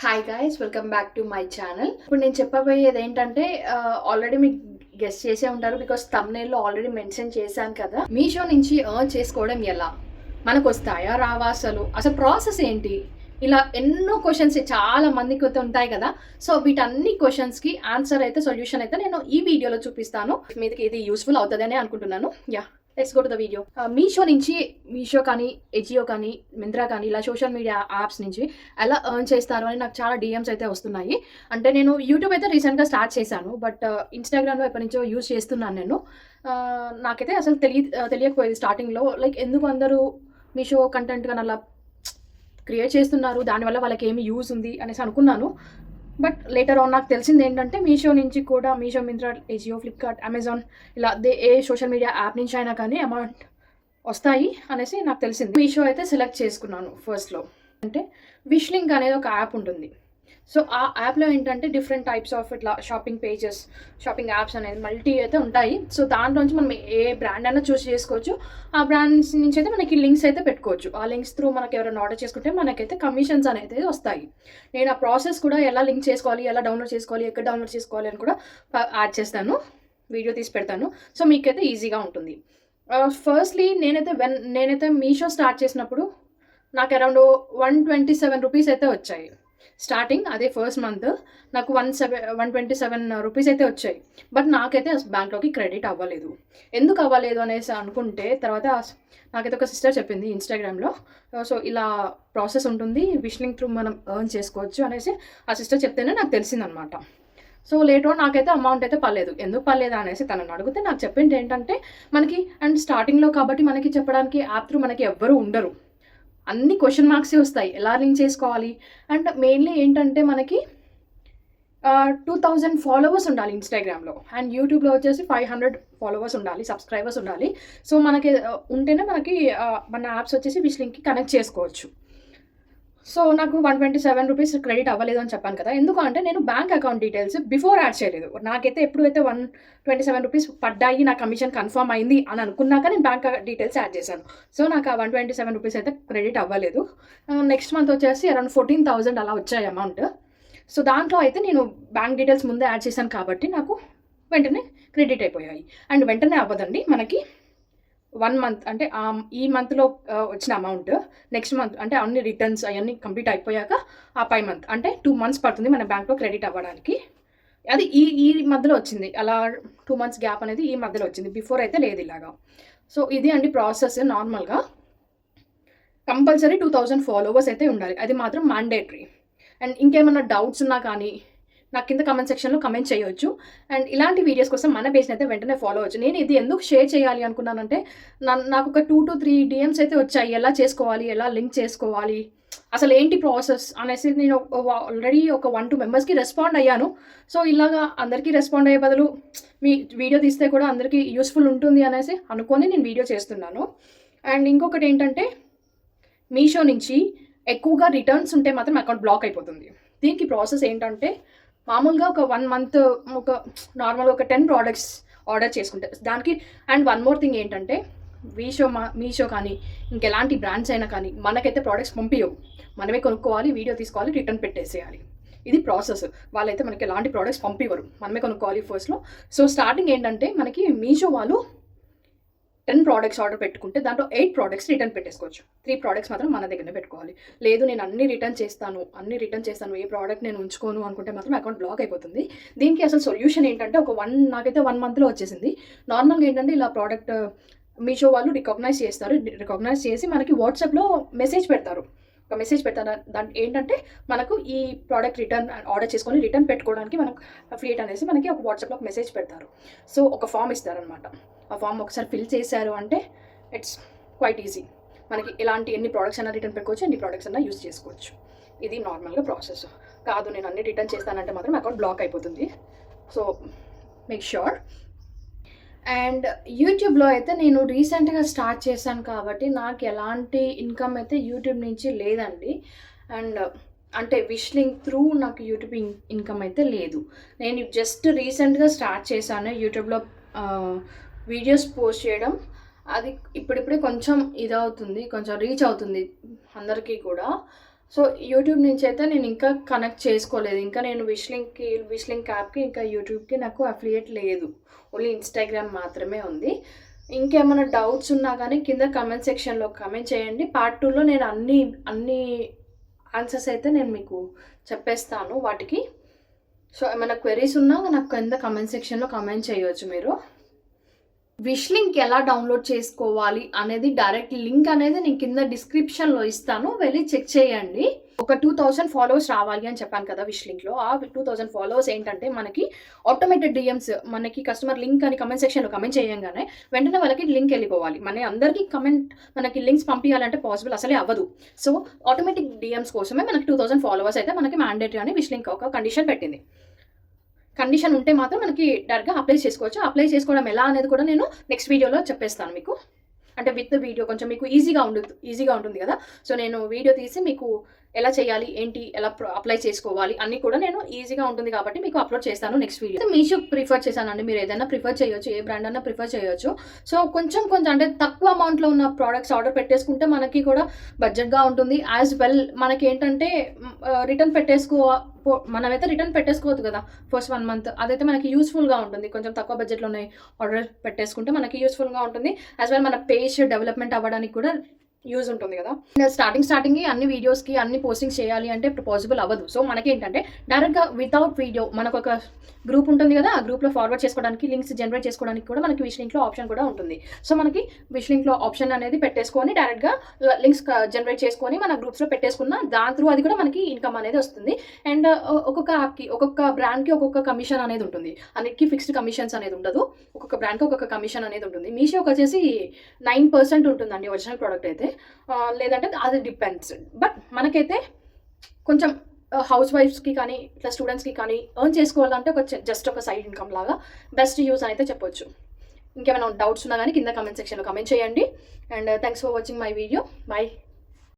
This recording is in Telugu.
Hi guys, welcome back to my channel. ఇప్పుడు నేను చెప్పబోయేది ఏంటంటే ఆల్రెడీ మీకు గెస్ట్ చేసే ఉంటారు బికాస్ థంబ్నెయిల్లో ఆల్రెడీ మెన్షన్ చేశాను కదా. మీషో నుంచి ఎర్న్ చేసుకోవడం ఎలా, మనకు వస్తాయా రావా, అసలు ప్రాసెస్ ఏంటి, ఇలా ఎన్నో క్వశ్చన్స్ చాలా మందికి అయితే ఉంటాయి కదా. సో వీటన్ని క్వశ్చన్స్కి ఆన్సర్ అయితే సొల్యూషన్ అయితే నేను ఈ వీడియోలో చూపిస్తాను. మీదకి ఇది యూస్ఫుల్ అవుతుందని అనుకుంటున్నాను. Let's go to the video. Meesho కానీ ఎజియో కానీ మింత్రా కానీ ఇలా సోషల్ మీడియా యాప్స్ నుంచి ఎలా ఎర్న్ చేస్తారు అని నాకు చాలా డిఎమ్స్ అయితే వస్తున్నాయి. అంటే నేను యూట్యూబ్ అయితే రీసెంట్గా స్టార్ట్ చేశాను, బట్ ఇన్స్టాగ్రామ్లో ఎప్పటి నుంచో యూజ్ చేస్తున్నాను నేను. నాకైతే అసలు తెలియకపోయేది స్టార్టింగ్లో, లైక్ ఎందుకు అందరూ మీషో కంటెంట్ కానీ అలా క్రియేట్ చేస్తున్నారు, దానివల్ల వాళ్ళకి ఏమి యూజ్ ఉంది అనేసి అనుకున్నాను. బట్ లేటర్ ఆన్ నాకు తెలిసింది ఏంటంటే మీషో నుంచి కూడా, మీషో, మింత్రా, ఎజియో, ఫ్లిప్కార్ట్, అమెజాన్ ఇలా ఏ సోషల్ మీడియా యాప్ నుంచి అయినా కానీ అమౌంట్ వస్తాయి అనేసి నాకు తెలిసింది. మీషో అయితే సెలెక్ట్ చేసుకున్నాను ఫస్ట్లో. అంటే విష్ లింక్ అనేది ఒక యాప్ ఉంటుంది. సో ఆ యాప్లో ఏంటంటే డిఫరెంట్ టైప్స్ ఆఫ్ ఇట్లా షాపింగ్ పేజెస్, షాపింగ్ యాప్స్ అనేది మల్టీ అయితే ఉంటాయి. సో దాంట్లోంచి మనం ఏ బ్రాండ్ అయినా చూస్ చేసుకోవచ్చు. ఆ బ్రాండ్స్ నుంచి అయితే మనకి లింక్స్ అయితే పెట్టుకోవచ్చు. ఆ లింక్స్ త్రూ మనకి ఎవరైనా ఆర్డర్ చేసుకుంటే మనకైతే కమిషన్స్ అనేది వస్తాయి. నేను ఆ ప్రాసెస్ కూడా ఎలా లింక్ చేసుకోవాలి, ఎలా డౌన్లోడ్ చేసుకోవాలి, ఎక్కడ డౌన్లోడ్ చేసుకోవాలి అని కూడా యాడ్ చేస్తాను, వీడియో తీసి పెడతాను. సో మీకైతే ఈజీగా ఉంటుంది. ఫస్ట్లీ నేనైతే మీషో స్టార్ట్ చేసినప్పుడు నాకు అరౌండ్ 127 రూపీస్ అయితే వచ్చాయి స్టార్టింగ్. అదే ఫస్ట్ మంత్ నాకు 127 రూపీస్ అయితే వచ్చాయి. బట్ నాకైతే బ్యాంక్లోకి క్రెడిట్ అవ్వలేదు. ఎందుకు అవ్వలేదు అనేసి అనుకుంటే తర్వాత నాకైతే ఒక సిస్టర్ చెప్పింది ఇన్స్టాగ్రామ్లో. సో ఇలా ప్రాసెస్ ఉంటుంది, విష్ లింక్ త్రూ మనం ఎర్న్ చేసుకోవచ్చు అనేసి ఆ సిస్టర్ చెప్తేనే నాకు తెలిసిందనమాట. సో లేటర్ నాకైతే అమౌంట్ అయితే పర్లేదు. ఎందుకు పర్లేదా అనేసి తనని అడిగితే నాకు చెప్పింది ఏంటంటే మనకి అండ్ స్టార్టింగ్లో కాబట్టి మనకి చెప్పడానికి యాప్ త్రూ మనకి ఎవ్వరూ ఉండరు, అన్ని క్వశ్చన్ మార్క్సే వస్తాయి, ఎలా లింక్ చేసుకోవాలి. అండ్ మెయిన్లీ ఏంటంటే మనకి 2000 ఫాలోవర్స్ ఉండాలి ఇన్స్టాగ్రామ్లో, అండ్ యూట్యూబ్లో వచ్చేసి 500 ఫాలోవర్స్ ఉండాలి, సబ్స్క్రైబర్స్ ఉండాలి. సో మనకి ఉంటేనే మనకి మన యాప్స్ వచ్చేసి విష్ లింక్కి కనెక్ట్ చేసుకోవచ్చు. సో నాకు 127 రూపీస్ క్రెడిట్ అవ్వలేదు అని చెప్పాను కదా. ఎందుకంటే నేను bank account details before add చేయలేదు. నాకైతే ఎప్పుడైతే 127 రూపీస్ పడ్డాయి, నా కమిషన్ కన్ఫర్మ్ అయింది అని అనుకున్నాక నేను బ్యాంక్ డీటెయిల్స్ యాడ్ చేశాను. సో నాకు ఆ 127 రూపీస్ అయితే క్రెడిట్ అవ్వలేదు. నెక్స్ట్ మంత్ వచ్చేసి అరౌండ్ 14,000 అలా వచ్చాయి అమౌంట్. సో దాంట్లో అయితే నేను బ్యాంక్ డీటెయిల్స్ ముందే యాడ్ చేశాను కాబట్టి నాకు వెంటనే క్రెడిట్ అయిపోయాయి. అండ్ వెంటనే అవ్వదండి, మనకి 1 మంత్ అంటే ఈ మంత్లో వచ్చిన అమౌంట్ నెక్స్ట్ మంత్ అంటే అన్ని రిటర్న్స్ అవన్నీ కంప్లీట్ అయిపోయాక ఆ పై మంత్ అంటే 2 మంత్స్ పడుతుంది మన బ్యాంక్లో క్రెడిట్ అవ్వడానికి. అది ఈ మధ్యలో వచ్చింది, అలా 2 మంత్స్ గ్యాప్ అనేది ఈ మధ్యలో వచ్చింది, బిఫోర్ అయితే లేదు ఇలాగా. సో ఇది అండి ప్రాసెస్. నార్మల్గా కంపల్సరీ 2000 ఫాలోవర్స్ అయితే ఉండాలి, అది మాత్రం మ్యాండేటరీ. అండ్ ఇంకేమైనా డౌట్స్ ఉన్నా కానీ నాకు కింద కమెంట్ సెక్షన్లో కమెంట్ చేయొచ్చు. అండ్ ఇలాంటి వీడియోస్ కోసం మన పేజ్ని అయితే వెంటనే ఫాలో అవ్వచ్చు. నేను ఇది ఎందుకు షేర్ చేయాలి అనుకున్నానంటే నాకు ఒక 2 to 3 డిఎమ్స్ అయితే వచ్చాయి, ఎలా చేసుకోవాలి, ఎలా లింక్ చేసుకోవాలి, అసలు ఏంటి ప్రాసెస్ అనేసి. నేను ఆల్రెడీ ఒక 1-2 మెంబర్స్కి రెస్పాండ్ అయ్యాను. సో ఇలాగా అందరికీ రెస్పాండ్ అయ్యే బదులు మీ వీడియో తీస్తే కూడా అందరికీ యూస్ఫుల్ ఉంటుంది అనేసి అనుకొని నేను వీడియో చేస్తున్నాను. అండ్ ఇంకొకటి ఏంటంటే మీషో నుంచి ఎక్కువగా రిటర్న్స్ ఉంటే మాత్రం అకౌంట్ బ్లాక్ అయిపోతుంది. దీనికి ప్రాసెస్ ఏంటంటే మామూలుగా ఒక 1 మంత్ ఒక నార్మల్గా ఒక 10 ప్రోడక్ట్స్ ఆర్డర్ చేసుకుంటే దానికి. అండ్ వన్ మోర్ థింగ్ ఏంటంటే మీషో కానీ ఇంకెలాంటి బ్రాండ్స్ అయినా కానీ మనకైతే ప్రోడక్ట్స్ పంపించవు, మనమే కొనుక్కోవాలి, వీడియో తీసుకోవాలి, రిటర్న్ పెట్టేసేయాలి. ఇది ప్రాసెస్. వాళ్ళైతే మనకి ఎలాంటి ప్రోడక్ట్స్ పంపివ్వరు, మనమే కొనుక్కోవాలి ఫస్ట్లో. సో స్టార్టింగ్ ఏంటంటే మనకి మీషో వాళ్ళు 10 ప్రోడక్ట్స్ ఆర్డర్ పెట్టుకుంటే దాంట్లో 8 ప్రోడక్ట్స్ రిటర్న్ పెట్టేసుకోవచ్చు. 3 ప్రోడక్ట్స్ మాత్రం మన దగ్గరనే పెట్టుకోవాలి. లేదు నేను అన్ని రిటర్న్ చేస్తాను, ఏ ప్రోడక్ట్ నేను ఉంచుకోను అనుకుంటే మాత్రం అకౌంట్ బ్లాక్ అయిపోతుంది. దీనికి అసలు సొల్యూషన్ ఏంటంటే నాకైతే 1 మంత్లో వచ్చేసింది. నార్మల్గా ఏంటంటే ఇలా ప్రోడక్ట్ మీషో వాళ్ళు రికగ్నైజ్ చేసి మనకి వాట్సాప్లో మెసేజ్ పెడతారు. ఒక మెసేజ్ పెడతారు, దాంట్లో ఏంటంటే మనకు ఈ ప్రోడక్ట్ ఆర్డర్ చేసుకొని రిటర్న్ పెట్టుకోవడానికి మనకు అఫిలియేట్ అనేసి మనకి ఒక వాట్సాప్లో ఒక మెసేజ్ పెడతారు. సో ఒక ఫామ్ ఇస్తారనమాట. ఆ ఫామ్ ఒకసారి ఫిల్ చేశారు అంటే ఇట్స్ క్వైట్ ఈజీ. మనకి ఎన్ని ప్రోడక్ట్స్ అయినా రిటర్న్ పెట్టుకోవచ్చు, ఎన్ని ప్రోడక్ట్స్ అయినా యూజ్ చేసుకోవచ్చు. ఇది నార్మల్గా ప్రాసెస్. కాదు నేను అన్ని రిటర్న్ చేస్తానంటే మాత్రం అకౌంట్ బ్లాక్ అయిపోతుంది. So make sure. అండ్ యూట్యూబ్లో అయితే నేను రీసెంట్గా స్టార్ట్ చేశాను కాబట్టి నాకు ఎలాంటి ఇన్కమ్ అయితే యూట్యూబ్ నుంచి లేదండి. అండ్ అంటే విష్ లింక్ త్రూ నాకు యూట్యూబ్ ఇన్కమ్ అయితే లేదు. నేను జస్ట్ రీసెంట్గా స్టార్ట్ చేశాను యూట్యూబ్లో వీడియోస్ పోస్ట్ చేయడం. అది ఇప్పుడిప్పుడే కొంచెం ఇదవుతుంది, కొంచెం రీచ్ అవుతుంది అందరికీ కూడా. సో యూట్యూబ్ నుంచి అయితే నేను ఇంకా కనెక్ట్ చేసుకోలేదు. ఇంకా నేను విష్ లింక్ యాప్‌కి ఇంకా యూట్యూబ్‌కి నాకు అఫిలియేట్ లేదు. ఓన్లీ ఇన్‌స్టాగ్రామ్ మాత్రమే ఉంది. ఇంకేమైనా డౌట్స్ ఉన్నా గానీ కింద కామెంట్ సెక్షన్‌లో కామెంట్ చేయండి. పార్ట్ 2లో నేను అన్ని ఆన్సర్స్ అయితే నేను మీకు చెప్పేస్తాను వాటికి. సో ఏమైనా క్వెరీస్ ఉన్నా నాకు కింద కామెంట్ సెక్షన్‌లో కామెంట్ చేయొచ్చు మీరు. విష్ లింక్ ఎలా డౌన్లోడ్ చేసుకోవాలి అనేది డైరెక్ట్ లింక్ అనేది నేను కింద డిస్క్రిప్షన్లో ఇస్తాను, వెళ్ళి చెక్ చేయండి. ఒక 2000 ఫాలోవర్స్ రావాలి అని చెప్పాను కదా విష్ లింక్లో. ఆ 2000 ఫాలోవర్స్ ఏంటంటే మనకి ఆటోమేటెడ్ డిఎమ్స్, మనకి కస్టమర్ లింక్ అని కమెంట్ సెక్షన్లో కమెంట్ చేయగానే వెంటనే వాళ్ళకి లింక్ వెళ్ళిపోవాలి. మన అందరికీ మనకి లింక్స్ పంపించాలంటే పాసిబుల్ అసలే అవ్వదు. సో ఆటోమేటిక్ డిఎమ్స్ కోసమే మనకి 2000 ఫాలోవర్స్ అయితే మనకి మ్యాండేటరీ అని విష్ లింక్ ఒక కండిషన్ పెట్టింది. కండిషన్ ఉంటే మాత్రం మనకి డైరెక్ట్‌గా అప్లై చేసుకోవచ్చు. అప్లై చేసుకోవడం ఎలా అనేది కూడా నేను నెక్స్ట్ వీడియోలో చెప్పేస్తాను మీకు. అంటే విత్ వీడియో కొంచెం మీకు ఈజీగా ఉంటుంది కదా! సో నేను వీడియో తీసి మీకు ఎలా చేయాలి, ఏంటి, ఎలా అప్లై చేసుకోవాలి అన్నీ కూడా నేను ఈజీగా ఉంటుంది కాబట్టి మీకు అప్లోడ్ చేస్తాను నెక్స్ట్ వీడియో. మీషో ప్రిఫర్ చేశానండి. మీరు ఏదైనా ప్రిఫర్ చేయొచ్చు, ఏ బ్రాండ్ అన్నా ప్రిఫర్ చేయొచ్చు. సో కొంచెం అంటే తక్కువ అమౌంట్‌లో ఉన్న ప్రొడక్ట్స్ ఆర్డర్ పెట్టేసుకుంటే మనకి కూడా బడ్జెట్‌గా ఉంటుంది. యాజ్ వెల్ మనకేంటంటే రిటర్న్ మనమైతే రిటర్న్ పెట్టేసుకోవద్దు కదా ఫస్ట్ 1 మంత్. అదైతే మనకి యూస్ఫుల్గా ఉంటుంది. కొంచెం తక్కువ బడ్జెట్‌లో ఉన్నాయి ఆర్డర్ పెట్టేసుకుంటే మనకి యూస్ఫుల్గా ఉంటుంది. యాజ్ వెల్ మన పేజ్ డెవలప్మెంట్ అవ్వడానికి కూడా యూజ్ ఉంటుంది కదా. స్టార్టింగ్ అన్ని వీడియోస్కి అన్ని పోస్టింగ్స్ చేయాలి అంటే పాసిబుల్ అవ్వదు. సో మనకేంటంటే డైరెక్ట్గా వితౌట్ వీడియో మనకు ఒక గ్రూప్ ఉంటుంది కదా, ఆ గ్రూప్లో ఫార్వర్డ్ చేసుకోవడానికి, లింక్స్ జనరేట్ చేసుకోవడానికి కూడా మనకి విష్ లింక్లో ఆప్షన్ కూడా ఉంటుంది. సో మనకి విష్ లింక్లో ఆప్షన్ అనేది పెట్టేసుకొని డైరెక్ట్గా లింక్స్ జనరేట్ చేసుకొని మన గ్రూప్స్లో పెట్టేసుకున్న దాని త్రూ అది కూడా మనకి ఇన్కమ్ అనేది వస్తుంది. అండ్ ఒక్కొక్క యాప్కి, ఒక్కొక్క బ్రాండ్కి ఒక్కొక్క కమిషన్ అనేది ఉంటుంది. అన్నిటికీ ఫిక్స్డ్ కమిషన్స్ అనేది ఉండదు. ఒక్కొక్క బ్రాండ్కి ఒక్కొక్క కమిషన్ అనేది ఉంటుంది. మీషోకి వచ్చేసి 9% ఉంటుందండి ఒరిజినల్ ప్రోడక్ట్ అయితే. లేదంటే అది డిపెండ్స్. బట్ మనకైతే కొంచెం హౌస్ వైఫ్స్కి కానీ ఇట్లా స్టూడెంట్స్కి కానీ ఎర్న్ చేసుకోవాలంటే జస్ట్ ఒక సైడ్ ఇన్కమ్ లాగా బెస్ట్ యూస్ అని అయితే చెప్పొచ్చు. ఇంకేమైనా డౌట్స్ ఉన్నా కానీ కింద కామెంట్ సెక్షన్లో కామెంట్ చేయండి. And thanks for watching my video. Bye.